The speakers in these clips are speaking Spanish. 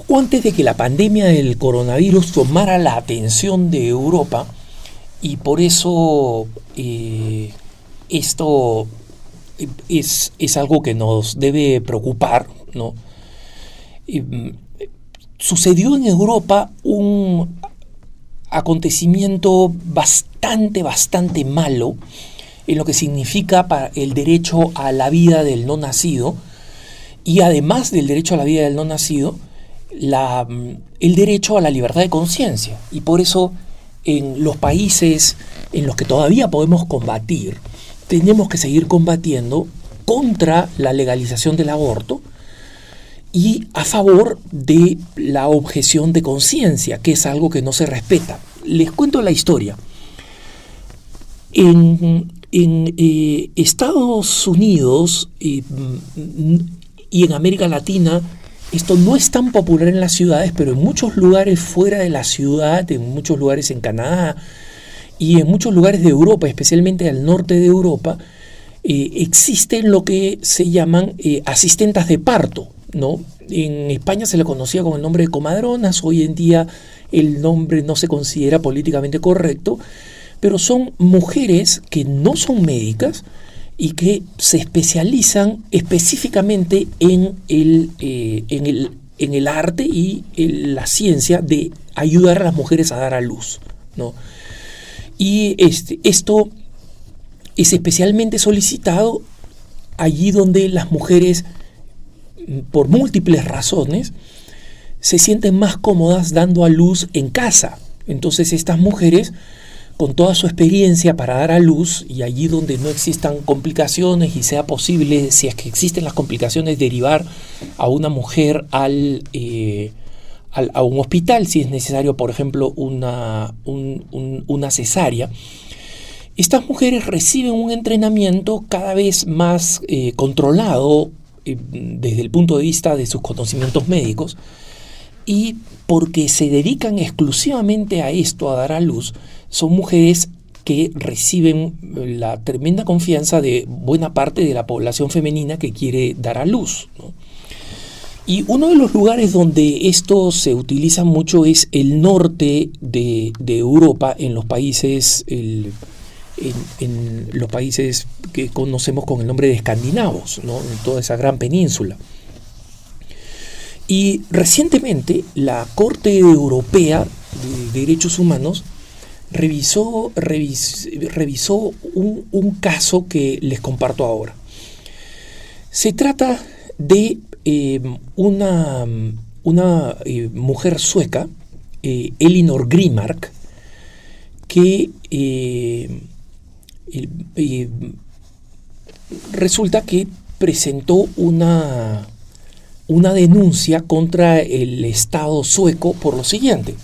poco antes de que la pandemia del coronavirus tomara la atención de Europa, y por eso esto es algo que nos debe preocupar, ¿no? Sucedió en Europa un acontecimiento bastante malo en lo que significa para el derecho a la vida del no nacido, y además del derecho a la vida del no nacido, el derecho a la libertad de conciencia. Y por eso en los países en los que todavía podemos combatir, tenemos que seguir combatiendo contra la legalización del aborto y a favor de la objeción de conciencia, que es algo que no se respeta. Les cuento la historia. En Estados Unidos y en América Latina, esto no es tan popular en las ciudades, pero en muchos lugares fuera de la ciudad, en muchos lugares en Canadá y en muchos lugares de Europa, especialmente al norte de Europa, existen lo que se llaman asistentas de parto, ¿no? En España se le conocía con el nombre de comadronas. Hoy en día el nombre no se considera políticamente correcto, pero son mujeres que no son médicas y que se especializan específicamente en el arte y en la ciencia de ayudar a las mujeres a dar a luz, ¿no? Y esto es especialmente solicitado allí donde las mujeres, por múltiples razones, se sienten más cómodas dando a luz en casa. Entonces estas mujeres, con toda su experiencia para dar a luz, y allí donde no existan complicaciones y sea posible, si es que existen las complicaciones, derivar a una mujer a un hospital, si es necesario, por ejemplo, una cesárea. Estas mujeres reciben un entrenamiento cada vez más controlado desde el punto de vista de sus conocimientos médicos, y porque se dedican exclusivamente a esto, a dar a luz, son mujeres que reciben la tremenda confianza de buena parte de la población femenina que quiere dar a luz, ¿no? Y uno de los lugares donde esto se utiliza mucho es el norte de Europa, en los países en los países que conocemos con el nombre de escandinavos, ¿no? En toda esa gran península. Y recientemente la Corte Europea de Derechos Humanos revisó un caso que les comparto ahora. Se trata de una mujer sueca, Elinor Grimark, que resulta que presentó una denuncia contra el Estado sueco por lo siguiente.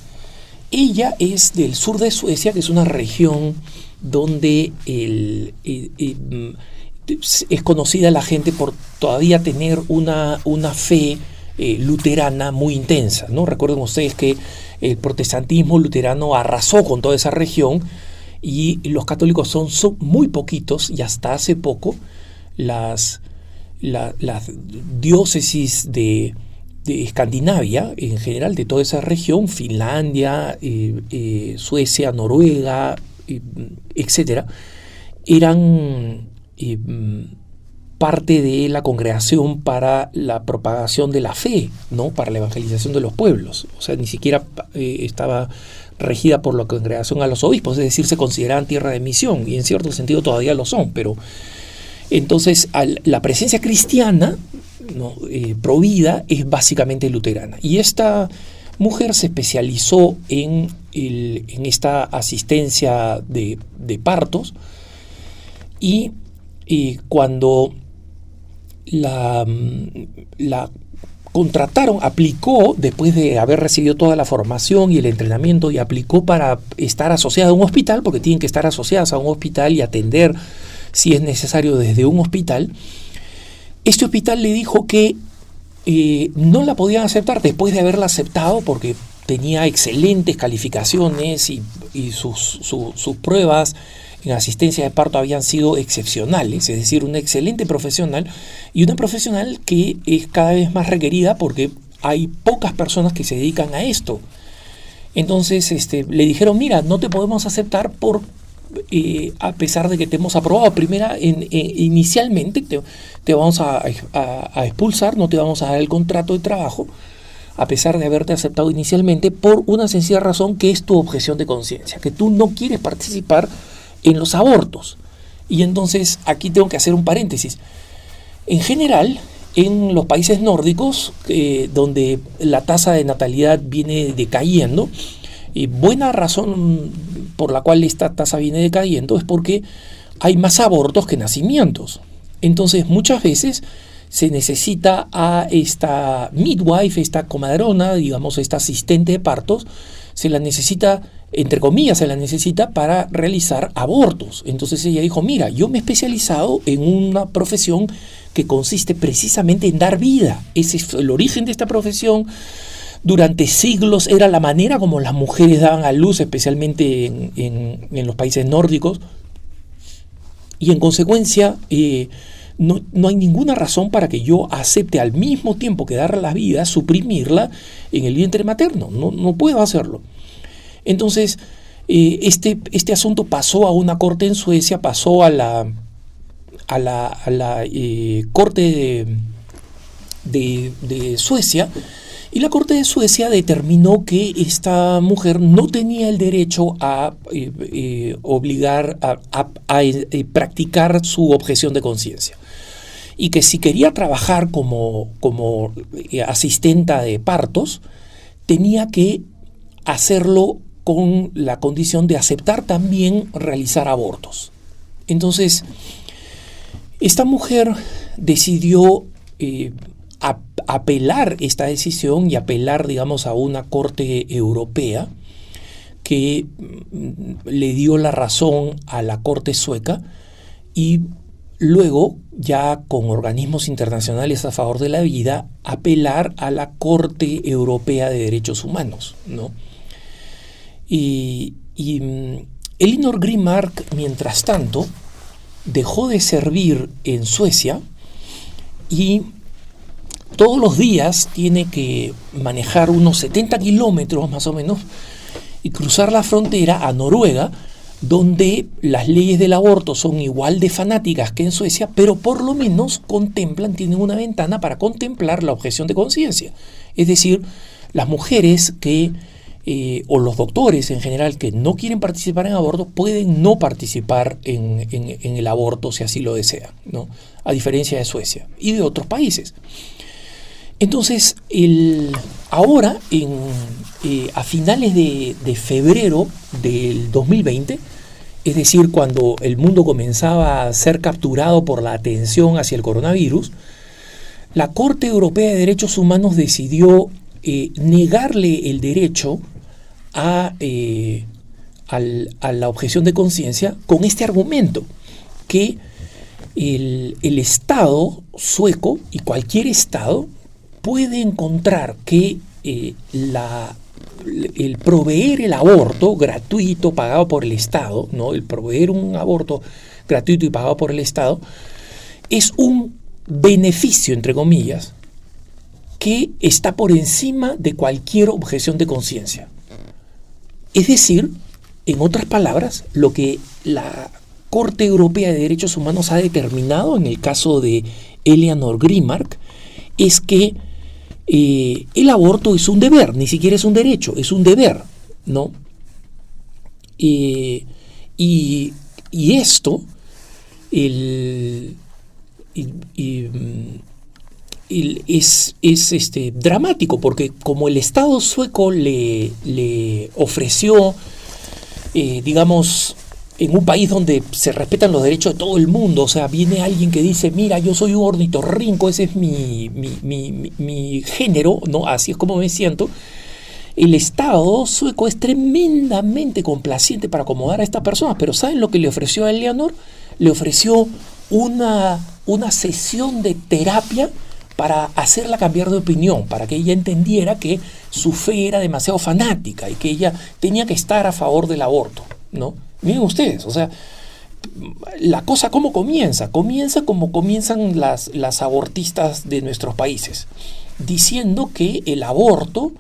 Ella es del sur de Suecia, que es una región donde es conocida la gente por todavía tener una fe luterana muy intensa, ¿no? Recuerden ustedes que el protestantismo luterano arrasó con toda esa región y los católicos son muy poquitos, y hasta hace poco las diócesis de Escandinavia, en general de toda esa región, Finlandia, Suecia, Noruega, etcétera, eran parte de la congregación para la propagación de la fe, ¿no? Para la evangelización de los pueblos. O sea, ni siquiera estaba regida por la congregación a los obispos, es decir, se consideraban tierra de misión, y en cierto sentido todavía lo son, pero entonces la presencia cristiana, ¿no? Provida es básicamente luterana. Y esta mujer se especializó en esta asistencia de partos, y cuando la contrataron, aplicó después de haber recibido toda la formación y el entrenamiento, y aplicó para estar asociada a un hospital, porque tienen que estar asociadas a un hospital y atender, si es necesario, desde un hospital. Este hospital le dijo que no la podían aceptar después de haberla aceptado, porque tenía excelentes calificaciones y sus pruebas en asistencia de parto habían sido excepcionales, es decir, una excelente profesional, y una profesional que es cada vez más requerida porque hay pocas personas que se dedican a esto. Entonces le dijeron, mira, no te podemos aceptar a pesar de que te hemos aprobado. Inicialmente te vamos a expulsar, no te vamos a dar el contrato de trabajo, a pesar de haberte aceptado inicialmente, por una sencilla razón, que es tu objeción de conciencia, que tú no quieres participar en los abortos. Y entonces aquí tengo que hacer un paréntesis. En general, en los países nórdicos, donde la tasa de natalidad viene decayendo, y buena razón por la cual esta tasa viene decayendo es porque hay más abortos que nacimientos. Entonces muchas veces se necesita a esta midwife, esta comadrona, digamos, esta asistente de partos, se la necesita, entre comillas, se la necesita para realizar abortos. Entonces ella dijo, mira, yo me he especializado en una profesión que consiste precisamente en dar vida. Ese es el origen de esta profesión. Durante siglos era la manera como las mujeres daban a luz, especialmente en los países nórdicos. Y en consecuencia, no hay ninguna razón para que yo acepte al mismo tiempo que dar la vida, suprimirla en el vientre materno. No puedo hacerlo. Entonces, este asunto pasó a una corte en Suecia, pasó a la corte de Suecia, y la corte de Suecia determinó que esta mujer no tenía el derecho a obligar a practicar su objeción de conciencia, y que si quería trabajar como asistenta de partos, tenía que hacerlo con la condición de aceptar también realizar abortos. Entonces, esta mujer decidió apelar esta decisión y apelar, digamos, a una corte europea que le dio la razón a la corte sueca, y luego, ya con organismos internacionales a favor de la vida, apelar a la Corte Europea de Derechos Humanos, ¿no? Y Elinor Grimmark, mientras tanto, dejó de servir en Suecia y todos los días tiene que manejar unos 70 kilómetros más o menos y cruzar la frontera a Noruega, donde las leyes del aborto son igual de fanáticas que en Suecia, pero por lo menos tienen una ventana para contemplar la objeción de conciencia. Es decir, las mujeres o los doctores en general que no quieren participar en aborto pueden no participar en el aborto si así lo desean, ¿no? A diferencia de Suecia y de otros países. Entonces, ahora, a finales de febrero del 2020, es decir, cuando el mundo comenzaba a ser capturado por la atención hacia el coronavirus, la Corte Europea de Derechos Humanos decidió negarle el derecho a la objeción de conciencia con este argumento, que el Estado sueco y cualquier Estado puede encontrar que el proveer el aborto gratuito pagado por el Estado, ¿no? El proveer un aborto gratuito y pagado por el Estado es un beneficio, entre comillas, que está por encima de cualquier objeción de conciencia. Es decir, en otras palabras, lo que la Corte Europea de Derechos Humanos ha determinado en el caso de Elinor Grimmark es que el aborto es un deber, ni siquiera es un derecho, es un deber, ¿no? Y esto es dramático, porque como el Estado sueco le ofreció, digamos, en un país donde se respetan los derechos de todo el mundo, o sea, viene alguien que dice, mira, yo soy un ornitorrinco, ese es mi género, ¿no? Así es como me siento. El Estado sueco es tremendamente complaciente para acomodar a estas personas, pero ¿saben lo que le ofreció a Elinor? Le ofreció una sesión de terapia para hacerla cambiar de opinión, para que ella entendiera que su fe era demasiado fanática y que ella tenía que estar a favor del aborto, ¿no? Miren ustedes, o sea, la cosa ¿cómo comienza? Comienza como comienzan las abortistas de nuestros países. diciendo que el aborto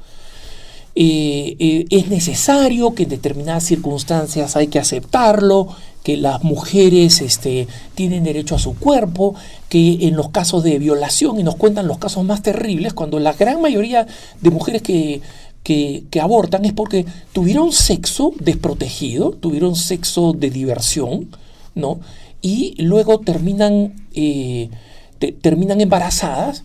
es necesario, que en determinadas circunstancias hay que aceptarlo, que las mujeres tienen derecho a su cuerpo, que en los casos de violación, y nos cuentan los casos más terribles, cuando la gran mayoría de mujeres que abortan es porque tuvieron sexo desprotegido, tuvieron sexo de diversión, ¿no? Y luego terminan embarazadas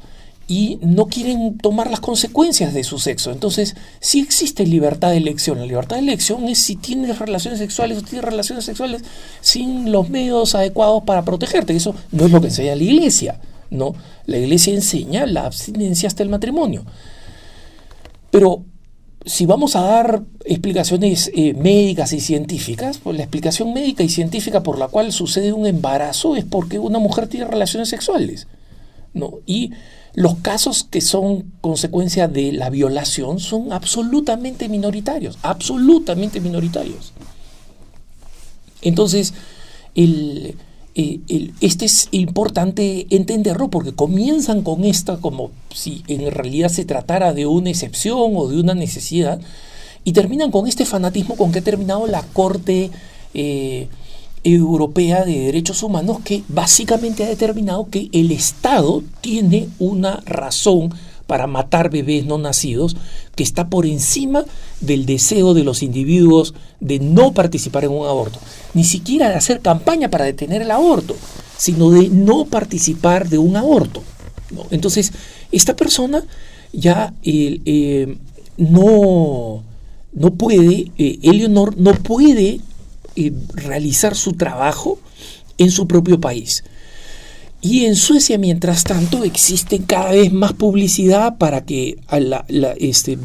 y no quieren tomar las consecuencias de su sexo. Entonces, sí existe libertad de elección. La libertad de elección es si tienes relaciones sexuales o tienes relaciones sexuales sin los medios adecuados para protegerte. Eso no es lo que enseña la Iglesia, ¿no? La Iglesia enseña la abstinencia hasta el matrimonio. Pero si vamos a dar explicaciones médicas y científicas, pues la explicación médica y científica por la cual sucede un embarazo es porque una mujer tiene relaciones sexuales, ¿no? Y los casos que son consecuencia de la violación son absolutamente minoritarios, absolutamente minoritarios. Entonces, este es importante entenderlo porque comienzan con esta como si en realidad se tratara de una excepción o de una necesidad y terminan con este fanatismo con que ha terminado la Corte Europea de Derechos Humanos, que básicamente ha determinado que el Estado tiene una razón para matar bebés no nacidos que está por encima del deseo de los individuos de no participar en un aborto, ni siquiera de hacer campaña para detener el aborto, sino de no participar de un aborto, ¿no? Entonces, esta persona ya no puede, Eleonor no puede realizar su trabajo en su propio país. Y en Suecia, mientras tanto, existe cada vez más publicidad para que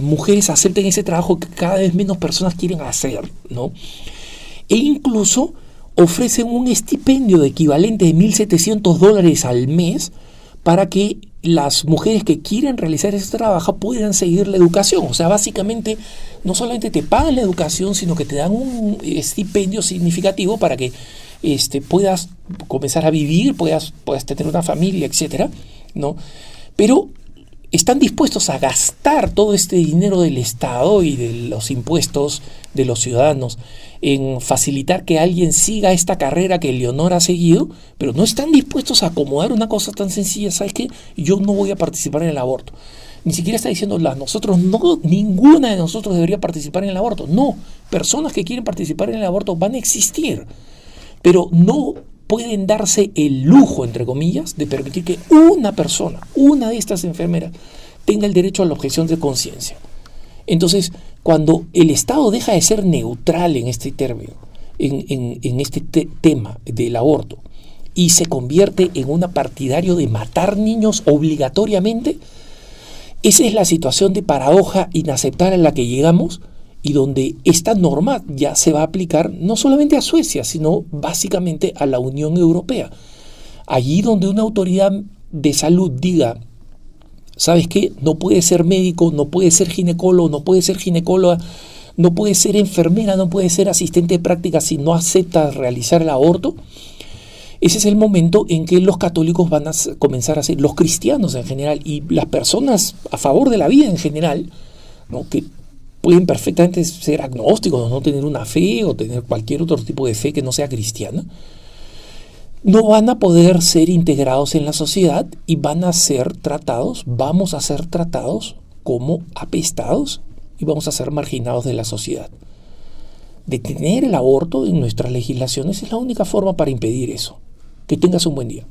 mujeres acepten ese trabajo que cada vez menos personas quieren hacer, ¿no? E incluso ofrecen un estipendio de equivalente de $1,700 al mes para que las mujeres que quieren realizar ese trabajo puedan seguir la educación. O sea, básicamente no solamente te pagan la educación, sino que te dan un estipendio significativo para que puedas comenzar a vivir, puedas tener una familia, etcétera, ¿no? Pero están dispuestos a gastar todo este dinero del Estado y de los impuestos de los ciudadanos en facilitar que alguien siga esta carrera que Eleonor ha seguido, pero no están dispuestos a acomodar una cosa tan sencilla. ¿Sabes qué? Yo no voy a participar en el aborto. Ni siquiera está diciendo nosotros no, ninguna de nosotros debería participar en el aborto. No, personas que quieren participar en el aborto van a existir, pero no pueden darse el lujo, entre comillas, de permitir que una persona, una de estas enfermeras, tenga el derecho a la objeción de conciencia. Entonces, cuando el Estado deja de ser neutral en este término, en este tema del aborto, y se convierte en un partidario de matar niños obligatoriamente, esa es la situación de paradoja inaceptable a la que llegamos, y donde esta norma ya se va a aplicar no solamente a Suecia, sino básicamente a la Unión Europea. Allí donde una autoridad de salud diga, ¿sabes qué? No puede ser médico, no puede ser ginecólogo, no puede ser ginecóloga, no puede ser enfermera, no puede ser asistente de práctica si no acepta realizar el aborto. Ese es el momento en que los católicos van a comenzar a ser, los cristianos en general y las personas a favor de la vida en general, ¿no? Que pueden perfectamente ser agnósticos, no tener una fe o tener cualquier otro tipo de fe que no sea cristiana, no van a poder ser integrados en la sociedad y vamos a ser tratados como apestados y vamos a ser marginados de la sociedad. Detener el aborto en nuestras legislaciones es la única forma para impedir eso. Que tengas un buen día.